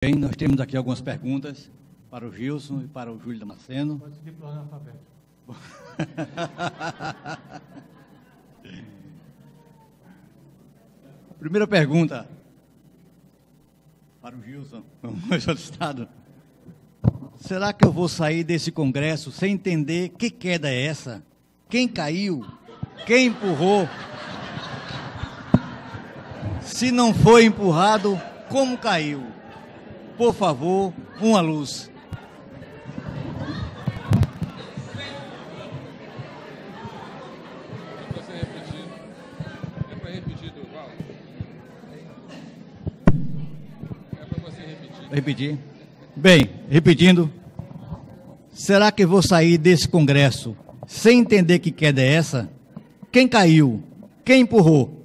Bem, nós temos aqui algumas perguntas para o Gilson e para o Júlio Damasceno. Pode seguir para o ordem alfabética. Primeira pergunta para o Gilson, o solicitado. Será que eu vou sair desse congresso sem entender que queda é essa? Quem caiu? Quem empurrou? Se não foi empurrado, como caiu? Por favor, uma luz. É para repetir, Durval? É para você repetir. Repetir. Bem, repetindo. Será que eu vou sair desse congresso sem entender que queda é essa? Quem caiu? Quem empurrou?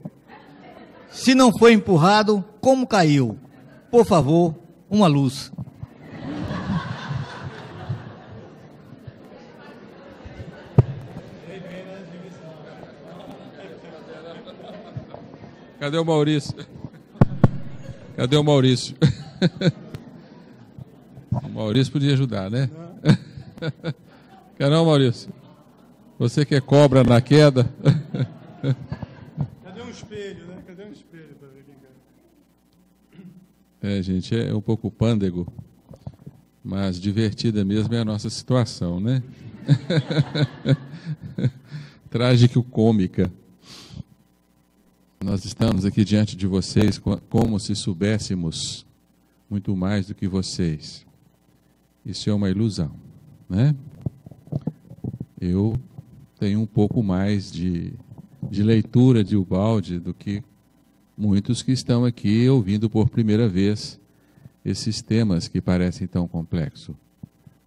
Se não foi empurrado, como caiu? Por favor, uma luz. Cadê o Maurício? Cadê o Maurício? O Maurício podia ajudar, né? Quer não, Maurício? Você que é cobra na queda? Cadê um espelho, né? Cadê um espelho para ver quem cai? É, gente, é um pouco pândego, mas divertida mesmo é a nossa situação, né? Trágico-cômica. Nós estamos aqui diante de vocês como se soubéssemos muito mais do que vocês. Isso é uma ilusão, né? Eu tenho um pouco mais de leitura de Ubaldi do que muitos que estão aqui ouvindo por primeira vez esses temas que parecem tão complexos.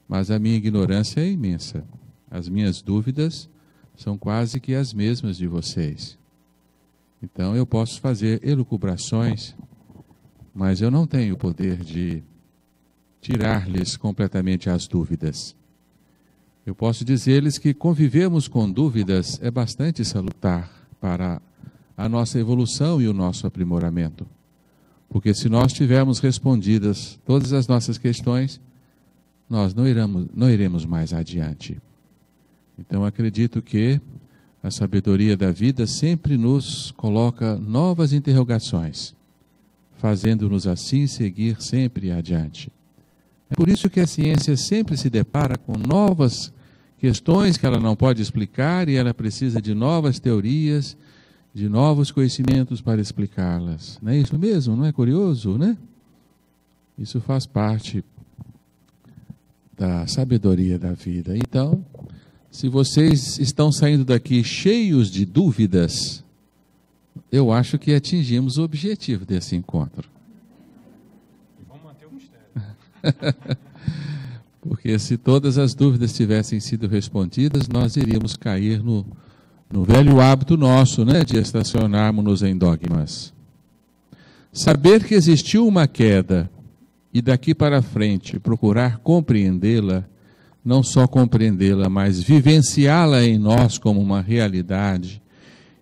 Mas a minha ignorância é imensa. As minhas dúvidas são quase que as mesmas de vocês. Então eu posso fazer elucubrações, mas eu não tenho o poder de tirar-lhes completamente as dúvidas. Eu posso dizer-lhes que convivermos com dúvidas é bastante salutar para a nossa evolução e o nosso aprimoramento. Porque se nós tivermos respondidas todas as nossas questões, nós não iremos mais adiante. Então acredito que a sabedoria da vida sempre nos coloca novas interrogações, fazendo-nos assim seguir sempre adiante. É por isso que a ciência sempre se depara com novas questões que ela não pode explicar e ela precisa de novas teorias, de novos conhecimentos para explicá-las. Não é isso mesmo? Não é curioso, né? Isso faz parte da sabedoria da vida. Então, se vocês estão saindo daqui cheios de dúvidas, eu acho que atingimos o objetivo desse encontro. Vamos manter o mistério. Porque se todas as dúvidas tivessem sido respondidas, nós iríamos cair no velho hábito nosso, né, de estacionarmos em dogmas. Saber que existiu uma queda e daqui para frente procurar compreendê-la, não só compreendê-la, mas vivenciá-la em nós como uma realidade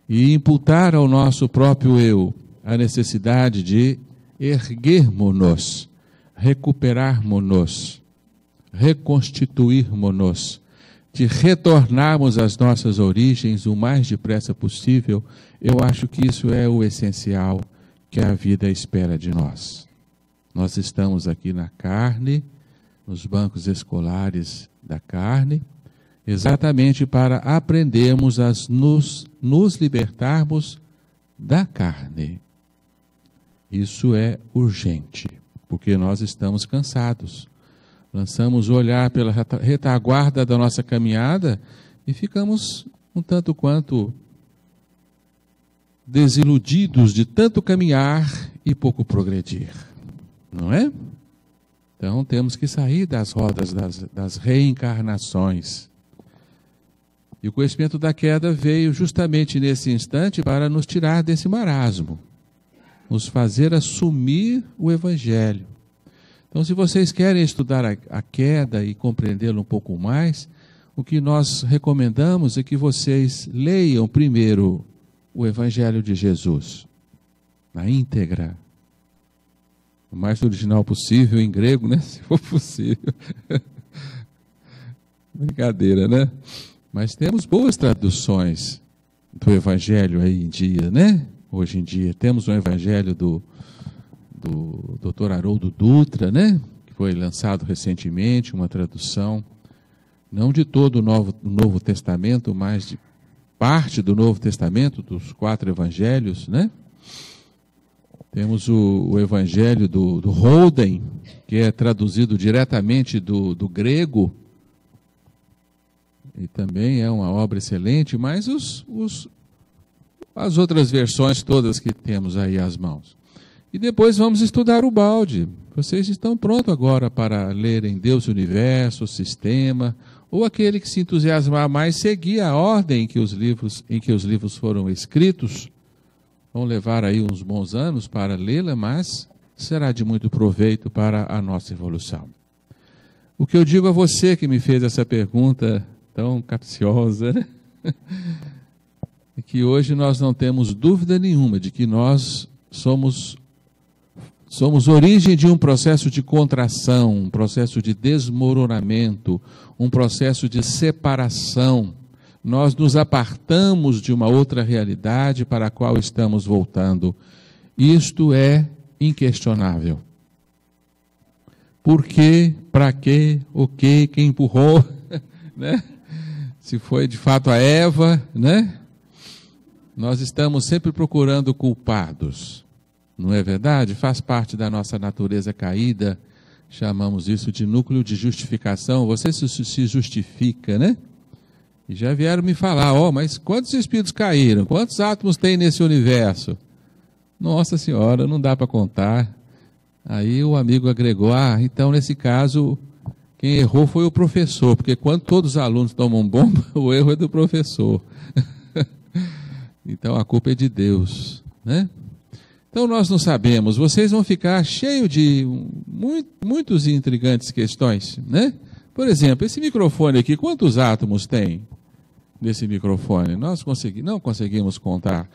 e imputar ao nosso próprio eu a necessidade de erguermos-nos, recuperarmos-nos, reconstituirmos-nos, de retornarmos às nossas origens o mais depressa possível, eu acho que isso é o essencial que a vida espera de nós. Nós estamos aqui na carne, nos bancos escolares da carne, exatamente para aprendermos a nos libertarmos da carne. Isso é urgente, porque nós estamos cansados. Lançamos o olhar pela retaguarda da nossa caminhada e ficamos um tanto quanto desiludidos de tanto caminhar e pouco progredir. Não é? Então temos que sair das rodas das reencarnações. E o conhecimento da queda veio justamente nesse instante para nos tirar desse marasmo, nos fazer assumir o Evangelho. Então, se vocês querem estudar a queda e compreendê-la um pouco mais, o que nós recomendamos é que vocês leiam primeiro o Evangelho de Jesus, na íntegra. o mais original possível em grego, né? Se for possível. Brincadeira, né? Mas temos boas traduções do Evangelho aí em dia, né? Hoje em dia temos um Evangelho do Dr. Haroldo Dutra, né? Que foi lançado recentemente, uma tradução, não de todo o Novo Testamento, mas de parte do Novo Testamento, dos 4 Evangelhos, né? Temos o Evangelho do Holden, que é traduzido diretamente do grego, e também é uma obra excelente, mas as outras versões todas que temos aí às mãos. E depois vamos estudar o balde. Vocês estão prontos agora para lerem Deus e o Universo, o Sistema, ou aquele que se entusiasmar mais, seguir a ordem em que os livros foram escritos. Vão levar aí uns bons anos para lê-la, mas será de muito proveito para a nossa evolução. O que eu digo a você que me fez essa pergunta tão capciosa, né? É que hoje nós não temos dúvida nenhuma de que nós somos origem de um processo de contração, um processo de desmoronamento, um processo de separação. Nós nos apartamos de uma outra realidade para a qual estamos voltando. Isto é inquestionável. Por quê? Para quê? O quê? Quem empurrou? Né? Se foi de fato a Eva, né? Nós estamos sempre procurando culpados. Não é verdade? Faz parte da nossa natureza caída. Chamamos isso de núcleo de justificação. Você se justifica, né? E já vieram me falar, mas quantos espíritos caíram? Quantos átomos tem nesse universo? Nossa Senhora, não dá para contar. Aí o amigo agregou, então nesse caso, quem errou foi o professor, porque quando todos os alunos tomam bomba, o erro é do professor. Então a culpa é de Deus, né? Então nós não sabemos, vocês vão ficar cheios de muitos intrigantes questões, né? Por exemplo, esse microfone aqui, quantos átomos tem nesse microfone? Nós não conseguimos contar.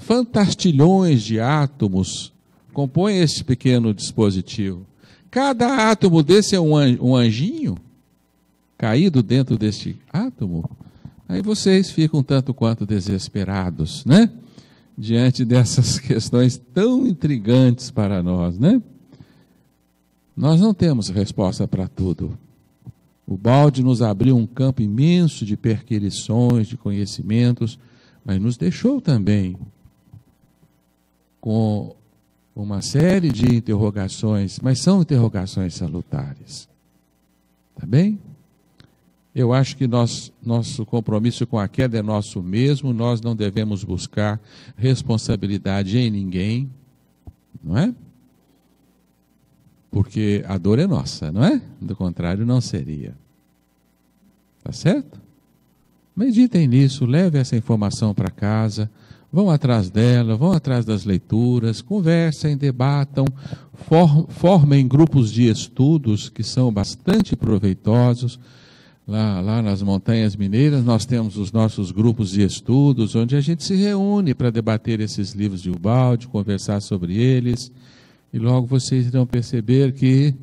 Fantastilhões de átomos compõem esse pequeno dispositivo. Cada átomo desse é um anjinho caído dentro deste átomo. Aí vocês ficam tanto quanto desesperados, né? Diante dessas questões tão intrigantes para nós, né? Nós não temos resposta para tudo. O balde nos abriu um campo imenso de perquisições, de conhecimentos, mas nos deixou também com uma série de interrogações, mas são interrogações salutares. Tá bem? Eu acho que nosso compromisso com a queda é nosso mesmo, nós não devemos buscar responsabilidade em ninguém, não é? Porque a dor é nossa, não é? Do contrário, não seria. Tá certo? Meditem nisso, leve essa informação para casa, vão atrás dela, vão atrás das leituras, conversem, debatam, formem grupos de estudos que são bastante proveitosos. Lá nas Montanhas Mineiras, nós temos os nossos grupos de estudos, onde a gente se reúne para debater esses livros de Ubaldi, conversar sobre eles, e logo vocês irão perceber que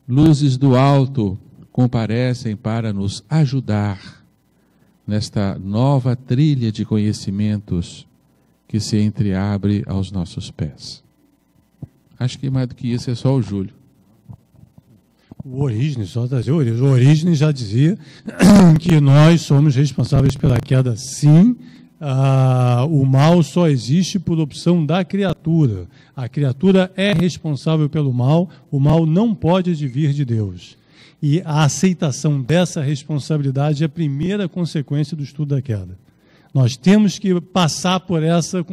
luzes do alto comparecem para nos ajudar nesta nova trilha de conhecimentos que se entreabre aos nossos pés. Acho que mais do que isso é só o Júlio. O Orígenes, só trazer o Orígenes. O Orígenes já dizia que nós somos responsáveis pela queda, sim. O mal só existe por opção da criatura. A criatura é responsável pelo mal, o mal não pode advir de Deus. E a aceitação dessa responsabilidade é a primeira consequência do estudo da queda. Nós temos que passar por essa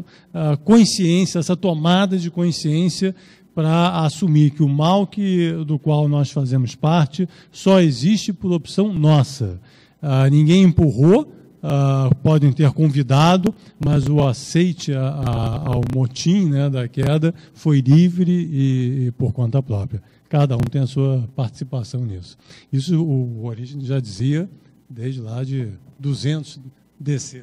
consciência, essa tomada de consciência, para assumir que o mal do qual nós fazemos parte só existe por opção nossa. Ninguém empurrou, podem ter convidado, mas o aceite ao motim, né, da queda foi livre e por conta própria. Cada um tem a sua participação nisso. Isso o Orígenes já dizia desde lá de 200 DC.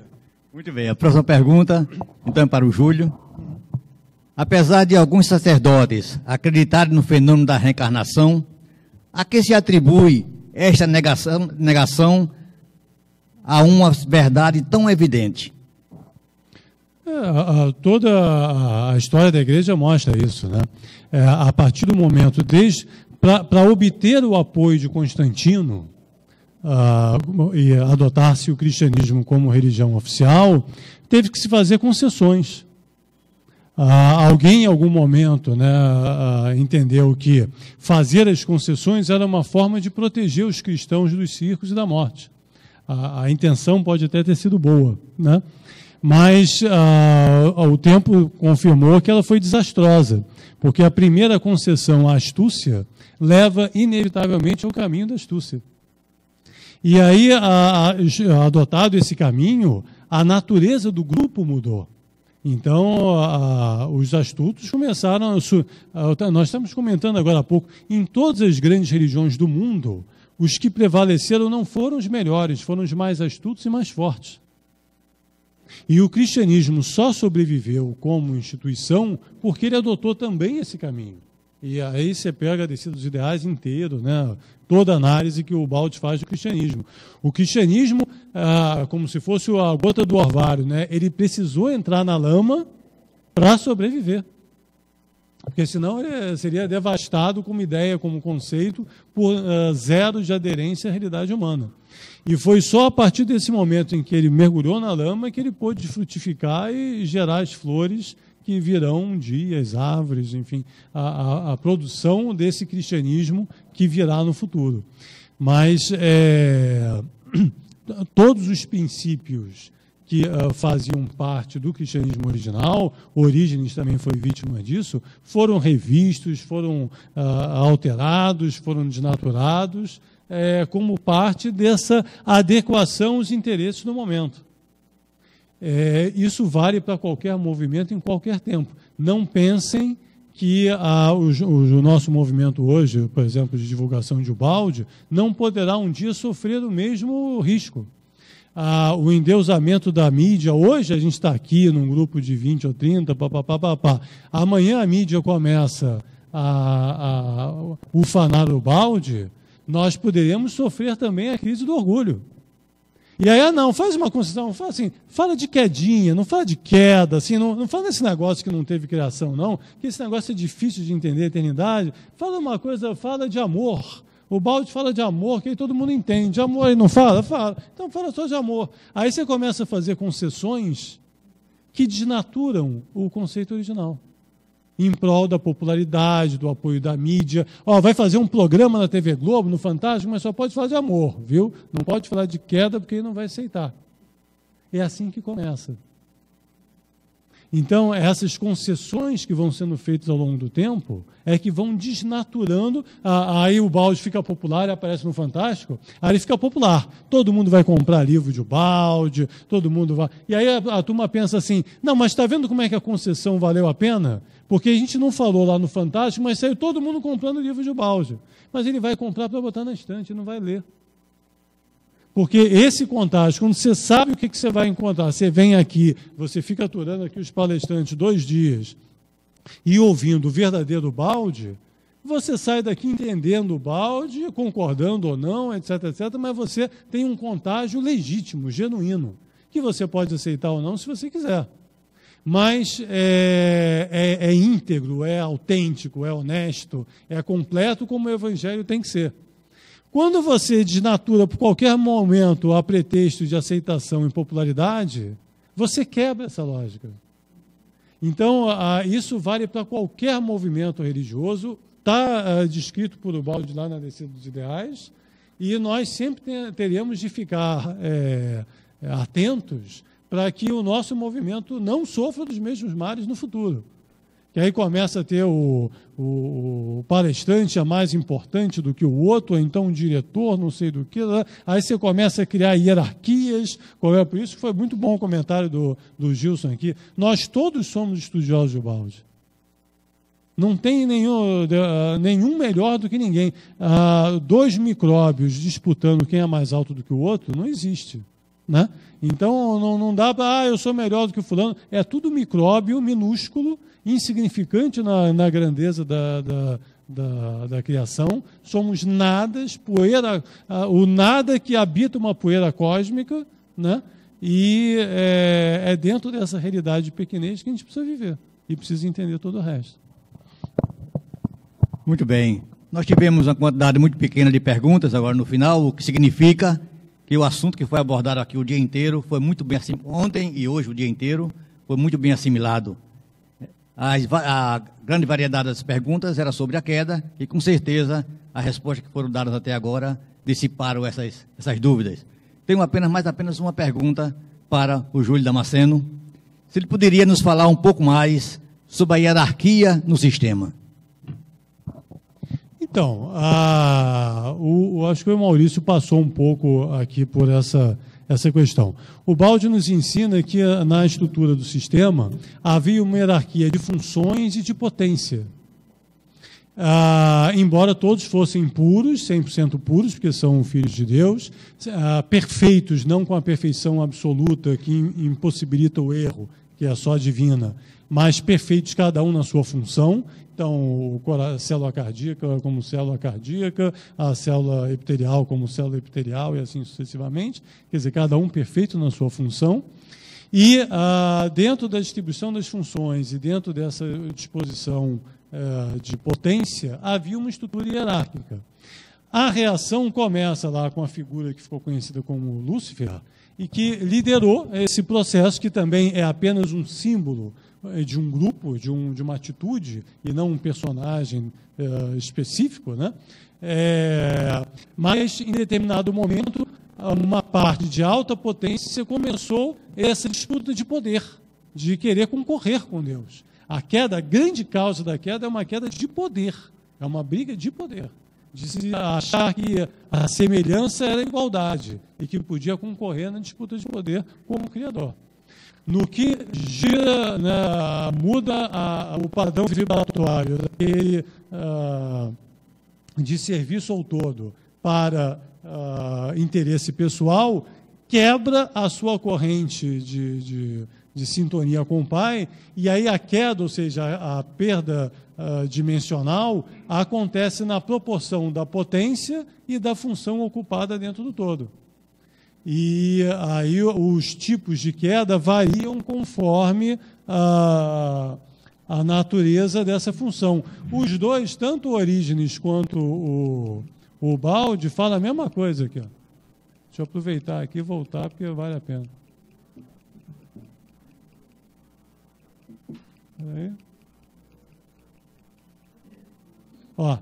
Muito bem, a próxima pergunta, então, é para o Júlio. apesar de alguns sacerdotes acreditarem no fenômeno da reencarnação, a que se atribui esta negação a uma verdade tão evidente? Toda a história da igreja mostra isso, né? A partir do momento, para obter o apoio de Constantino e adotar-se o cristianismo como religião oficial, teve que se fazer concessões. Alguém, em algum momento, né, entendeu que fazer as concessões era uma forma de proteger os cristãos dos circos e da morte. A intenção pode até ter sido boa, né? Mas o tempo confirmou que ela foi desastrosa, porque a primeira concessão à astúcia leva inevitavelmente ao caminho da astúcia. E aí, adotado esse caminho, a natureza do grupo mudou. Então, os astutos começaram nós estamos comentando agora há pouco, em todas as grandes religiões do mundo, os que prevaleceram não foram os melhores, foram os mais astutos e mais fortes. E o cristianismo só sobreviveu como instituição porque ele adotou também esse caminho. E aí você pega a Descida dos Ideais inteiro, né? Toda a análise que o Baldi faz do cristianismo. O cristianismo, como se fosse a gota do orvalho, né? Ele precisou entrar na lama para sobreviver. Porque senão ele seria devastado como ideia, como conceito, por zero de aderência à realidade humana. E foi só a partir desse momento em que ele mergulhou na lama que ele pôde frutificar e gerar as flores que virão um dia, as árvores, enfim, a produção desse cristianismo que virá no futuro. Mas todos os princípios que faziam parte do cristianismo original, Orígenes também foi vítima disso, foram revistos, foram alterados, foram desnaturados, como parte dessa adequação aos interesses do momento. Isso vale para qualquer movimento em qualquer tempo. Não pensem que o nosso movimento hoje, por exemplo, de divulgação de Ubaldi, não poderá um dia sofrer o mesmo risco. O endeusamento da mídia, hoje a gente está aqui num grupo de 20 ou 30, amanhã a mídia começa a ufanar o Ubaldi, nós poderemos sofrer também a crise do orgulho. E aí, não, faz uma concessão, fala assim, fala de quedinha, não fala de queda, assim, não fala desse negócio que não teve criação, não, que esse negócio é difícil de entender a eternidade. Fala uma coisa, fala de amor. O Baldi fala de amor, que aí todo mundo entende. De amor ele não fala? Fala. Então fala só de amor. Aí você começa a fazer concessões que desnaturam o conceito original, em prol da popularidade, do apoio da mídia. Vai fazer um programa na TV Globo, no Fantástico, mas só pode falar de amor, viu? Não pode falar de queda, porque ele não vai aceitar. É assim que começa. Então, essas concessões que vão sendo feitas ao longo do tempo é que vão desnaturando. Aí o Baldi fica popular e aparece no Fantástico, aí ele fica popular. Todo mundo vai comprar livro de Baldi, todo mundo vai... E aí a turma pensa assim, não, mas está vendo como é que a concessão valeu a pena? Porque a gente não falou lá no Fantástico, mas saiu todo mundo comprando livro de Baldi. Mas ele vai comprar para botar na estante, não vai ler. Porque esse contágio, quando você sabe o que você vai encontrar, você vem aqui, você fica aturando aqui os palestrantes 2 dias e ouvindo o verdadeiro Baldi, você sai daqui entendendo o Baldi, concordando ou não, etc., etc., mas você tem um contágio legítimo, genuíno, que você pode aceitar ou não se você quiser. Mas é íntegro, é autêntico, é honesto, é completo como o Evangelho tem que ser. Quando você desnatura por qualquer momento a pretexto de aceitação e popularidade, você quebra essa lógica. Então, isso vale para qualquer movimento religioso, está descrito por Ubaldi lá na Descida dos Ideais, e nós sempre teremos de ficar atentos para que o nosso movimento não sofra dos mesmos males no futuro. Que aí começa a ter o palestrante é mais importante do que o outro, ou então o diretor, não sei do que, aí você começa a criar hierarquias. Por isso foi muito bom o comentário do Gilson aqui. Nós todos somos estudiosos de Ubaldi. Não tem nenhum melhor do que ninguém. 2 micróbios disputando quem é mais alto do que o outro, não existe. Né? Então não dá para, eu sou melhor do que o fulano. É tudo micróbio minúsculo insignificante na grandeza da criação, somos nadas, poeira, o nada que habita uma poeira cósmica, né? E é dentro dessa realidade de pequenez que a gente precisa viver e precisa entender todo o resto. Muito bem. Nós tivemos uma quantidade muito pequena de perguntas agora no final, o que significa que o assunto que foi abordado aqui o dia inteiro foi muito bem ontem e hoje o dia inteiro foi muito bem assimilado. A grande variedade das perguntas era sobre a queda e com certeza as respostas que foram dadas até agora dissiparam essas dúvidas. Tenho apenas uma pergunta para o Júlio Damasceno. Se ele poderia nos falar um pouco mais sobre a hierarquia no sistema. Então, acho que o Maurício passou um pouco aqui por essa questão. O Baldi nos ensina que na estrutura do sistema havia uma hierarquia de funções e de potência. Embora todos fossem puros, 100% puros, porque são filhos de Deus, perfeitos, não com a perfeição absoluta que impossibilita o erro, que é só divina, mas perfeitos cada um na sua função. Então, a célula cardíaca como célula cardíaca, a célula epitelial como célula epitelial e assim sucessivamente. Quer dizer, cada um perfeito na sua função. E dentro da distribuição das funções e dentro dessa disposição de potência, havia uma estrutura hierárquica. A reação começa lá com a figura que ficou conhecida como Lúcifer e que liderou esse processo, que também é apenas um símbolo de um grupo, de uma atitude, e não um personagem específico, né? Mas, em determinado momento, uma parte de alta potência começou essa disputa de poder, de querer concorrer com Deus. A grande causa da queda é uma queda de poder, é uma briga de poder, de se achar que a semelhança era a igualdade e que podia concorrer na disputa de poder como Criador. No que gira, muda o padrão vibratório daquele de serviço ao todo para interesse pessoal, quebra a sua corrente de sintonia com o Pai, e aí a queda, ou seja, a perda dimensional, acontece na proporção da potência e da função ocupada dentro do todo. E aí os tipos de queda variam conforme a natureza dessa função. Os dois, tanto o Orígenes quanto o Baldi, falam a mesma coisa aqui. Ó. Deixa eu aproveitar aqui e voltar, porque vale a pena. Aí. Ó,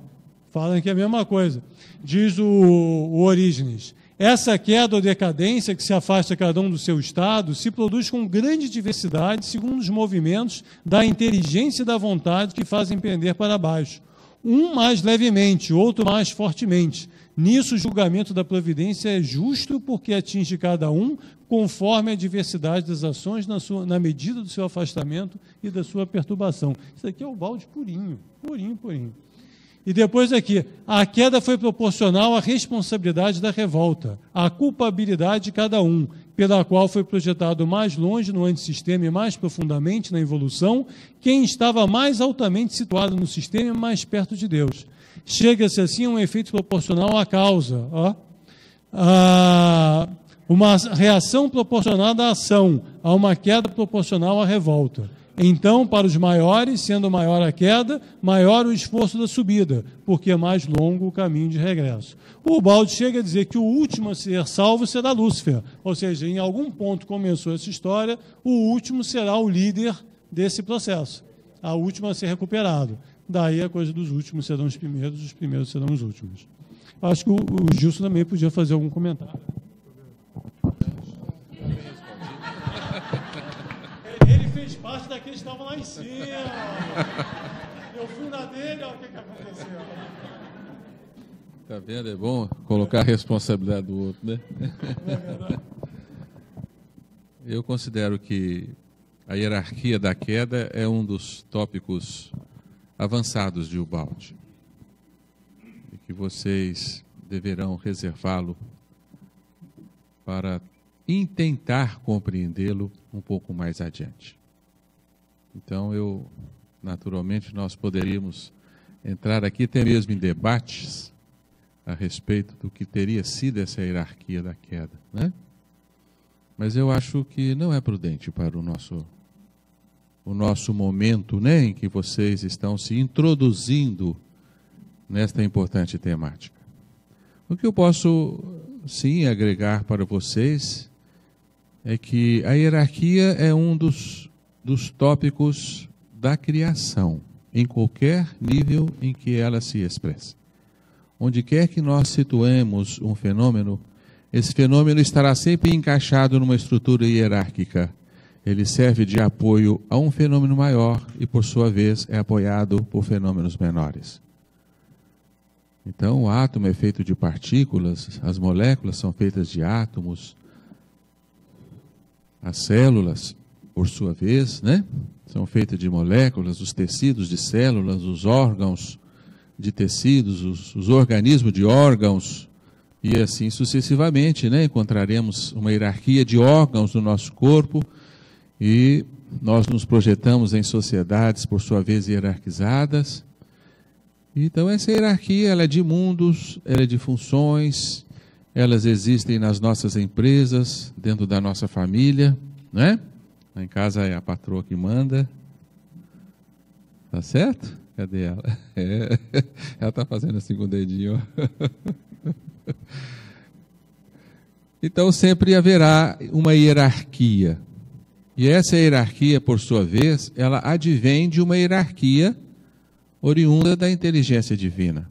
falam que é a mesma coisa. Diz o Orígenes: essa queda ou decadência que se afasta cada um do seu estado se produz com grande diversidade segundo os movimentos da inteligência e da vontade que fazem pender para baixo. Um mais levemente, outro mais fortemente. Nisso o julgamento da providência é justo porque atinge cada um conforme a diversidade das ações na medida do seu afastamento e da sua perturbação. Isso aqui é o Baldi purinho, purinho, purinho. E depois aqui, a queda foi proporcional à responsabilidade da revolta, à culpabilidade de cada um, pela qual foi projetado mais longe no antissistema e mais profundamente na evolução, quem estava mais altamente situado no sistema e mais perto de Deus. Chega-se assim a um efeito proporcional à causa, uma reação proporcional à ação, a uma queda proporcional à revolta. Então, para os maiores, sendo maior a queda, maior o esforço da subida, porque é mais longo o caminho de regresso. O Baldi chega a dizer que o último a ser salvo será Lúcifer, ou seja, em algum ponto começou essa história, o último será o líder desse processo, a última a ser recuperado. Daí a coisa dos últimos serão os primeiros serão os últimos. Acho que o Gilson também podia fazer algum comentário. Ele fez parte daqueles que estavam lá em cima. Eu fui na dele, olha o que aconteceu. Tá vendo? É bom colocar a responsabilidade do outro, né? É verdade. Eu considero que a hierarquia da queda é um dos tópicos avançados de Ubaldi, e que vocês deverão reservá-lo para tentar compreendê-lo um pouco mais adiante. Então, eu naturalmente nós poderíamos entrar aqui até mesmo em debates a respeito do que teria sido essa hierarquia da queda, né? Mas eu acho que não é prudente para o nosso momento, né, em que vocês estão se introduzindo nesta importante temática. O que eu posso, sim, agregar para vocês é que a hierarquia é um dos tópicos da criação, em qualquer nível em que ela se expressa. Onde quer que nós situemos um fenômeno, esse fenômeno estará sempre encaixado numa estrutura hierárquica. Ele serve de apoio a um fenômeno maior e, por sua vez, é apoiado por fenômenos menores. Então, o átomo é feito de partículas, as moléculas são feitas de átomos, as células, por sua vez, né, são feitas de moléculas, os tecidos de células, os órgãos de tecidos, os organismos de órgãos, e assim sucessivamente, né? Encontraremos uma hierarquia de órgãos no nosso corpo e nós nos projetamos em sociedades, por sua vez, hierarquizadas. Então, essa hierarquia, ela é de mundos, ela é de funções, elas existem nas nossas empresas, dentro da nossa família, né? Lá em casa é a patroa que manda. Tá certo? Cadê ela? Ela está fazendo assim com o dedinho. Então sempre haverá uma hierarquia. E essa hierarquia, por sua vez, ela advém de uma hierarquia oriunda da inteligência divina.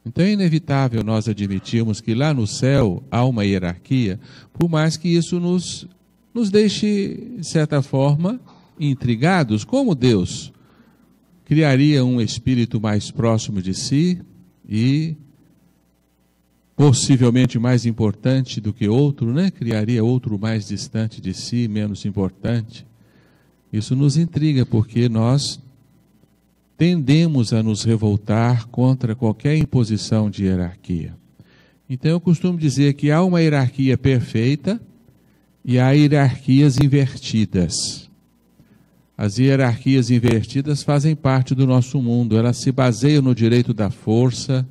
Então é inevitável nós admitirmos que lá no céu há uma hierarquia, por mais que isso nos deixe, de certa forma, intrigados. Como Deus criaria um espírito mais próximo de si e possivelmente mais importante do que outro, né? Criaria outro mais distante de si, menos importante. Isso nos intriga, porque nós tendemos a nos revoltar contra qualquer imposição de hierarquia. Então eu costumo dizer que há uma hierarquia perfeita e há hierarquias invertidas. As hierarquias invertidas fazem parte do nosso mundo, elas se baseiam no direito da força,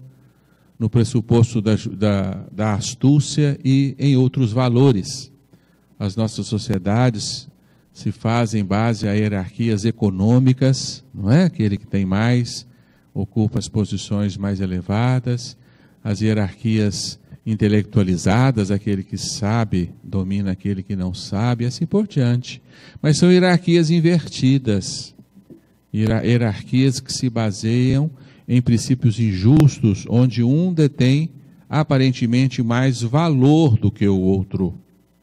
no pressuposto da astúcia e em outros valores. As nossas sociedades se fazem base a hierarquias econômicas, não é? Aquele que tem mais ocupa as posições mais elevadas. As hierarquias intelectualizadas, aquele que sabe domina aquele que não sabe, e assim por diante. Mas são hierarquias invertidas, hierarquias que se baseiam em princípios injustos, onde um detém aparentemente mais valor do que o outro,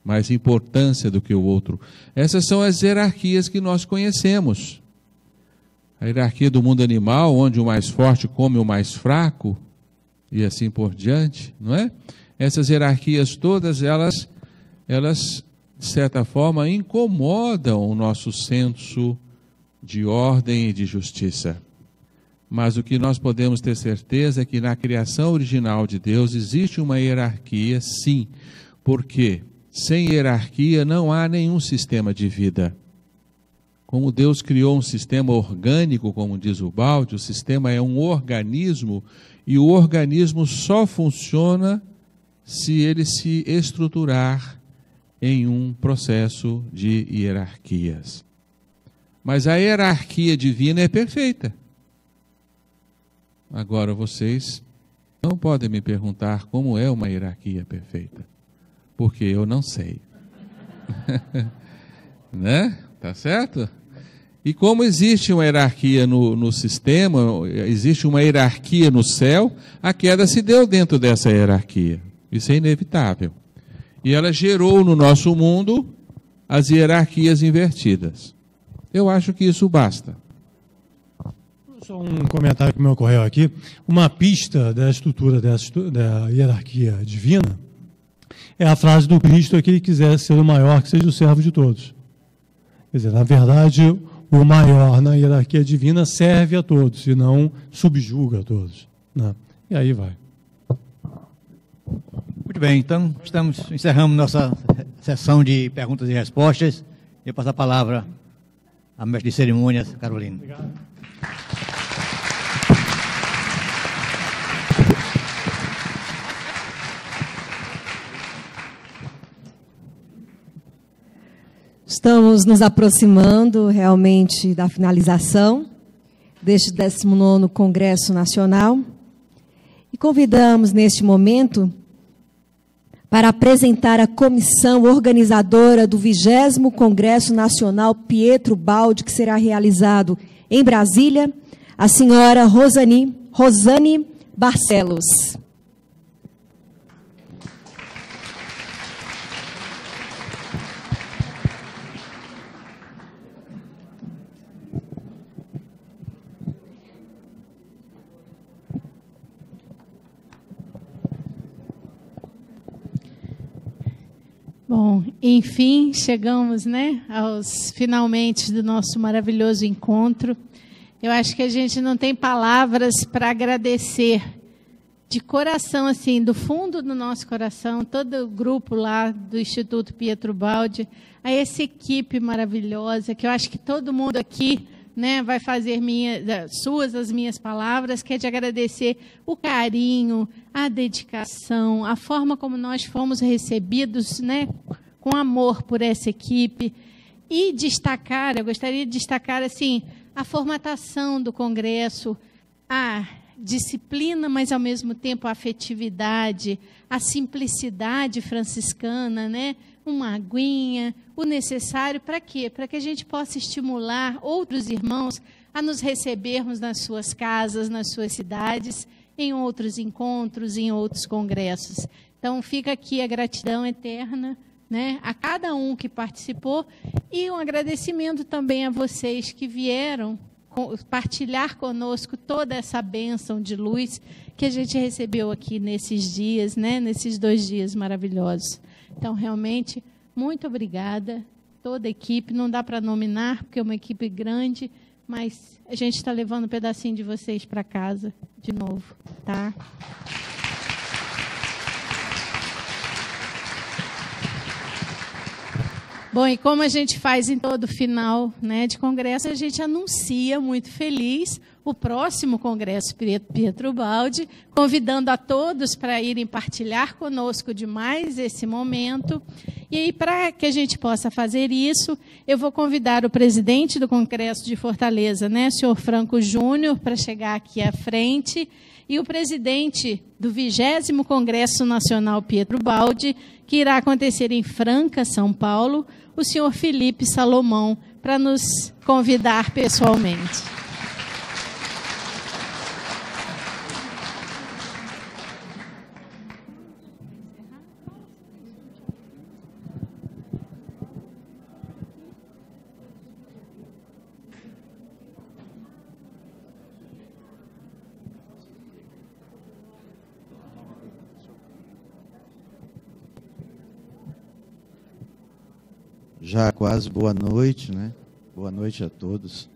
mais importância do que o outro. Essas são as hierarquias que nós conhecemos. A hierarquia do mundo animal, onde o mais forte come o mais fraco, e assim por diante, não é? Essas hierarquias todas, elas de certa forma, incomodam o nosso senso de ordem e de justiça. Mas o que nós podemos ter certeza é que na criação original de Deus existe uma hierarquia, sim, porque sem hierarquia não há nenhum sistema de vida. Como Deus criou um sistema orgânico, como diz o Balde, o sistema é um organismo, e o organismo só funciona se ele se estruturar em um processo de hierarquias. Mas a hierarquia divina é perfeita. Agora vocês não podem me perguntar como é uma hierarquia perfeita, porque eu não sei. Né? Tá certo? E como existe uma hierarquia no sistema, existe uma hierarquia no céu, a queda se deu dentro dessa hierarquia. Isso é inevitável. E ela gerou no nosso mundo as hierarquias invertidas. Eu acho que isso basta. Só um comentário que me ocorreu aqui. Uma pista da estrutura da hierarquia divina é a frase do Cristo: aquele que quiser ser o maior, que seja o servo de todos. Quer dizer, na verdade, o maior na hierarquia divina serve a todos e não subjuga a todos, né? E aí vai. Muito bem, então encerramos nossa sessão de perguntas e respostas. Eu passo a palavra a mestre de cerimônias, Carolina. Obrigado. Estamos nos aproximando realmente da finalização deste 19º Congresso Nacional e convidamos neste momento para apresentar a comissão organizadora do 20º Congresso Nacional Pietro Baldi, que será realizado em Brasília, a senhora Rosane Barcelos. Bom, enfim, chegamos, aos finalmente do nosso maravilhoso encontro. Eu acho que a gente não tem palavras para agradecer de coração, assim, do fundo do nosso coração, todo o grupo lá do Instituto Pietro Baldi, a essa equipe maravilhosa, que eu acho que todo mundo aqui, vai fazer as minhas palavras, que é de agradecer o carinho, a dedicação, a forma como nós fomos recebidos, com amor por essa equipe. E eu gostaria de destacar, assim, a formatação do Congresso, a disciplina, mas, ao mesmo tempo, a afetividade, a simplicidade franciscana, uma aguinha, o necessário para quê? Para que a gente possa estimular outros irmãos a nos recebermos nas suas casas, nas suas cidades, em outros encontros, em outros congressos. Então, fica aqui a gratidão eterna, a cada um que participou, e um agradecimento também a vocês que vieram partilhar conosco toda essa bênção de luz que a gente recebeu aqui nesses dias, nesses 2 dias maravilhosos. Então, realmente, muito obrigada, toda a equipe. Não dá para nominar, porque é uma equipe grande, mas a gente está levando um pedacinho de vocês para casa de novo, tá? Bom, e como a gente faz em todo final de congresso, a gente anuncia muito feliz o próximo Congresso Pietro Baldi, convidando a todos para irem partilhar conosco de mais esse momento. E aí, para que a gente possa fazer isso, eu vou convidar o presidente do Congresso de Fortaleza, senhor Franco Júnior, para chegar aqui à frente, e o presidente do 20º Congresso Nacional Pietro Baldi, que irá acontecer em Franca, São Paulo, o senhor Felipe Salomão, para nos convidar pessoalmente. Já quase boa noite, Boa noite a todos.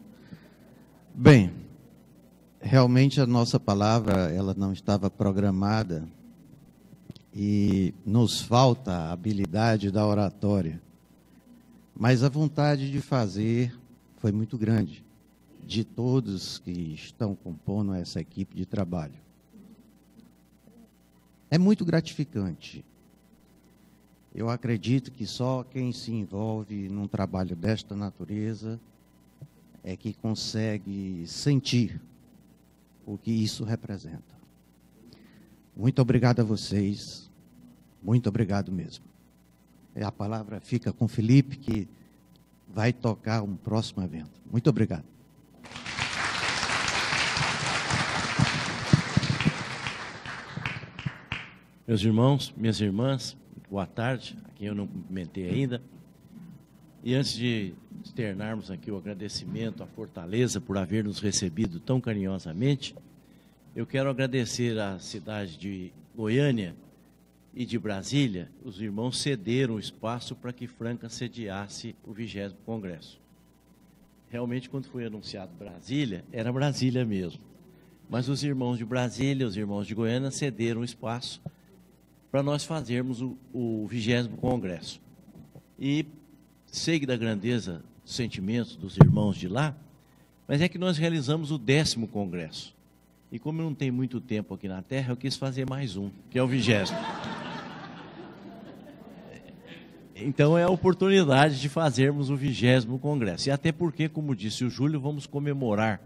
Bem, realmente a nossa palavra, ela não estava programada e nos falta a habilidade da oratória. Mas a vontade de fazer foi muito grande, de todos que estão compondo essa equipe de trabalho. É muito gratificante. Eu acredito que só quem se envolve num trabalho desta natureza é que consegue sentir o que isso representa. Muito obrigado a vocês, muito obrigado mesmo. A palavra fica com o Felipe, que vai tocar um próximo evento. Muito obrigado. Meus irmãos, minhas irmãs, boa tarde, a quem eu não cumprimentei ainda. E antes de externarmos aqui o agradecimento à Fortaleza por haver nos recebido tão carinhosamente, eu quero agradecer à cidade de Goiânia e de Brasília. Os irmãos cederam o espaço para que Franca sediasse o 20º Congresso. Realmente, quando foi anunciado Brasília, era Brasília mesmo. Mas os irmãos de Brasília, os irmãos de Goiânia cederam o espaço para nós fazermos o 20º Congresso. E sei da grandeza sentimentos dos irmãos de lá, mas é que nós realizamos o 10º congresso. E como eu não tenho muito tempo aqui na Terra, eu quis fazer mais um, que é o 20º. Então é a oportunidade de fazermos o 20º congresso. E até porque, como disse o Júlio, vamos comemorar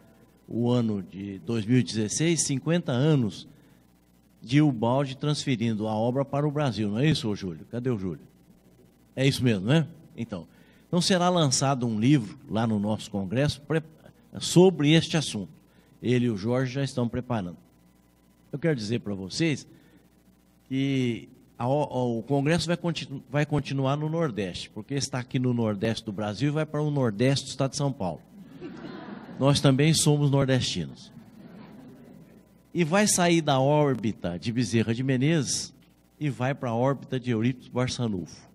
o ano de 2016, 50 anos de Ubaldi transferindo a obra para o Brasil. Não é isso, ô Júlio? Cadê o Júlio? É isso mesmo, né? Então será lançado um livro lá no nosso congresso sobre este assunto. Ele e o Jorge já estão preparando. Eu quero dizer para vocês que o congresso vai continuar no Nordeste, porque está aqui no Nordeste do Brasil e vai para o Nordeste do estado de São Paulo. Nós também somos nordestinos. E vai sair da órbita de Bezerra de Menezes e vai para a órbita de Eurípides Barçanufo,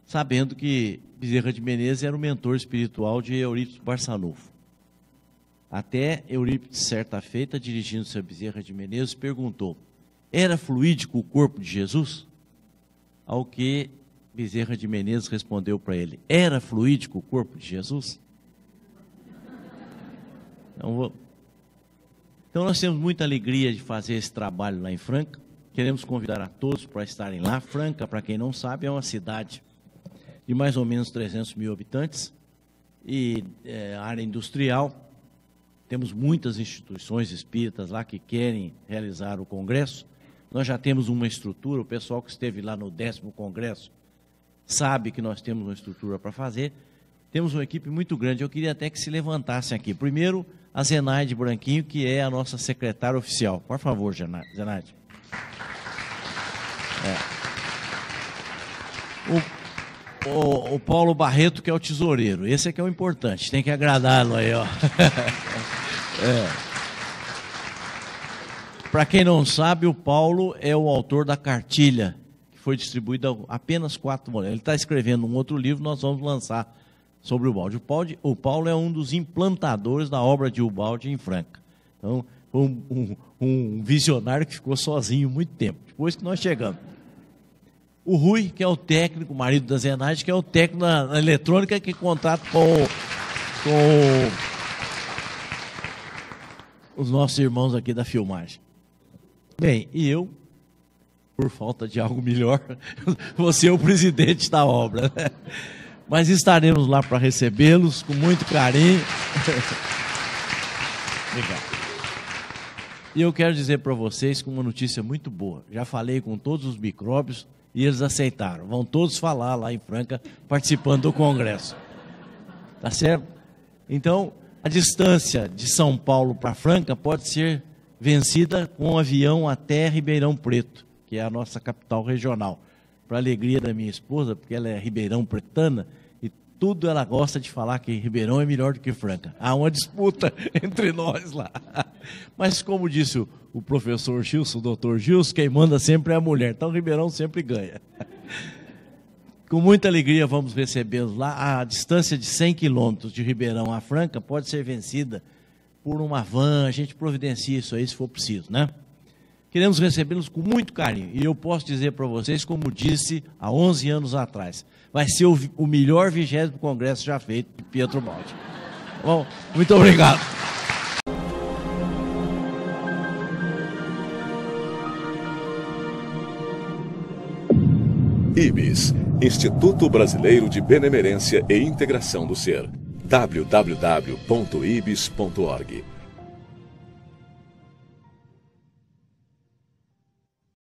sabendo que Bezerra de Menezes era o mentor espiritual de Eurípides Barçanufo. Até Eurípides, certa feita, dirigindo-se a Bezerra de Menezes, perguntou: era fluídico o corpo de Jesus? Ao que Bezerra de Menezes respondeu para ele: era fluídico o corpo de Jesus? Então nós temos muita alegria de fazer esse trabalho lá em Franca. Queremos convidar a todos para estarem lá. Franca, para quem não sabe, é uma cidade de mais ou menos 300 mil habitantes e área industrial. Temos muitas instituições espíritas lá que querem realizar o congresso. Nós já temos uma estrutura, o pessoal que esteve lá no 10º congresso sabe que nós temos uma estrutura para fazer. Temos uma equipe muito grande, eu queria até que se levantassem aqui. Primeiro, a Zenaide Branquinho, que é a nossa secretária oficial. Por favor, Zenaide. O Paulo Barreto, que é o tesoureiro. Esse é que é o importante, tem que agradá-lo aí, ó. Para quem não sabe, o Paulo é o autor da cartilha, que foi distribuída apenas 4 moléculas. Ele está escrevendo um outro livro, nós vamos lançar sobre o Ubaldi. O Paulo é um dos implantadores da obra de Ubaldi em Franca. Então, foi um visionário que ficou sozinho muito tempo, depois que nós chegamos. O Rui, que é o técnico, o marido da Zenaide, que é o técnico na eletrônica, que contrata com os nossos irmãos aqui da filmagem. Bem, e eu, por falta de algo melhor, vou ser o presidente da obra, né? Mas estaremos lá para recebê-los com muito carinho. Obrigado. E eu quero dizer para vocês com uma notícia muito boa. Já falei com todos os micróbios e eles aceitaram. Vão todos falar lá em Franca, participando do congresso. Tá certo? Então, a distância de São Paulo para Franca pode ser vencida com um avião até Ribeirão Preto, que é a nossa capital regional. Para a alegria da minha esposa, porque ela é ribeirão pretana, e tudo ela gosta de falar que Ribeirão é melhor do que Franca. Há uma disputa entre nós lá. Mas como disse o professor Gilson, o doutor Gilson, quem manda sempre é a mulher. Então Ribeirão sempre ganha. Com muita alegria vamos recebê-los lá. A distância de 100 quilômetros de Ribeirão a Franca pode ser vencida por uma van. A gente providencia isso aí se for preciso, né? Queremos recebê-los com muito carinho. E eu posso dizer para vocês, como disse há 11 anos atrás, vai ser o melhor 20º congresso já feito de Pietro Ubaldi. Bom, muito obrigado. IBS, Instituto Brasileiro de Benemerência e Integração do Ser. www.ibis.org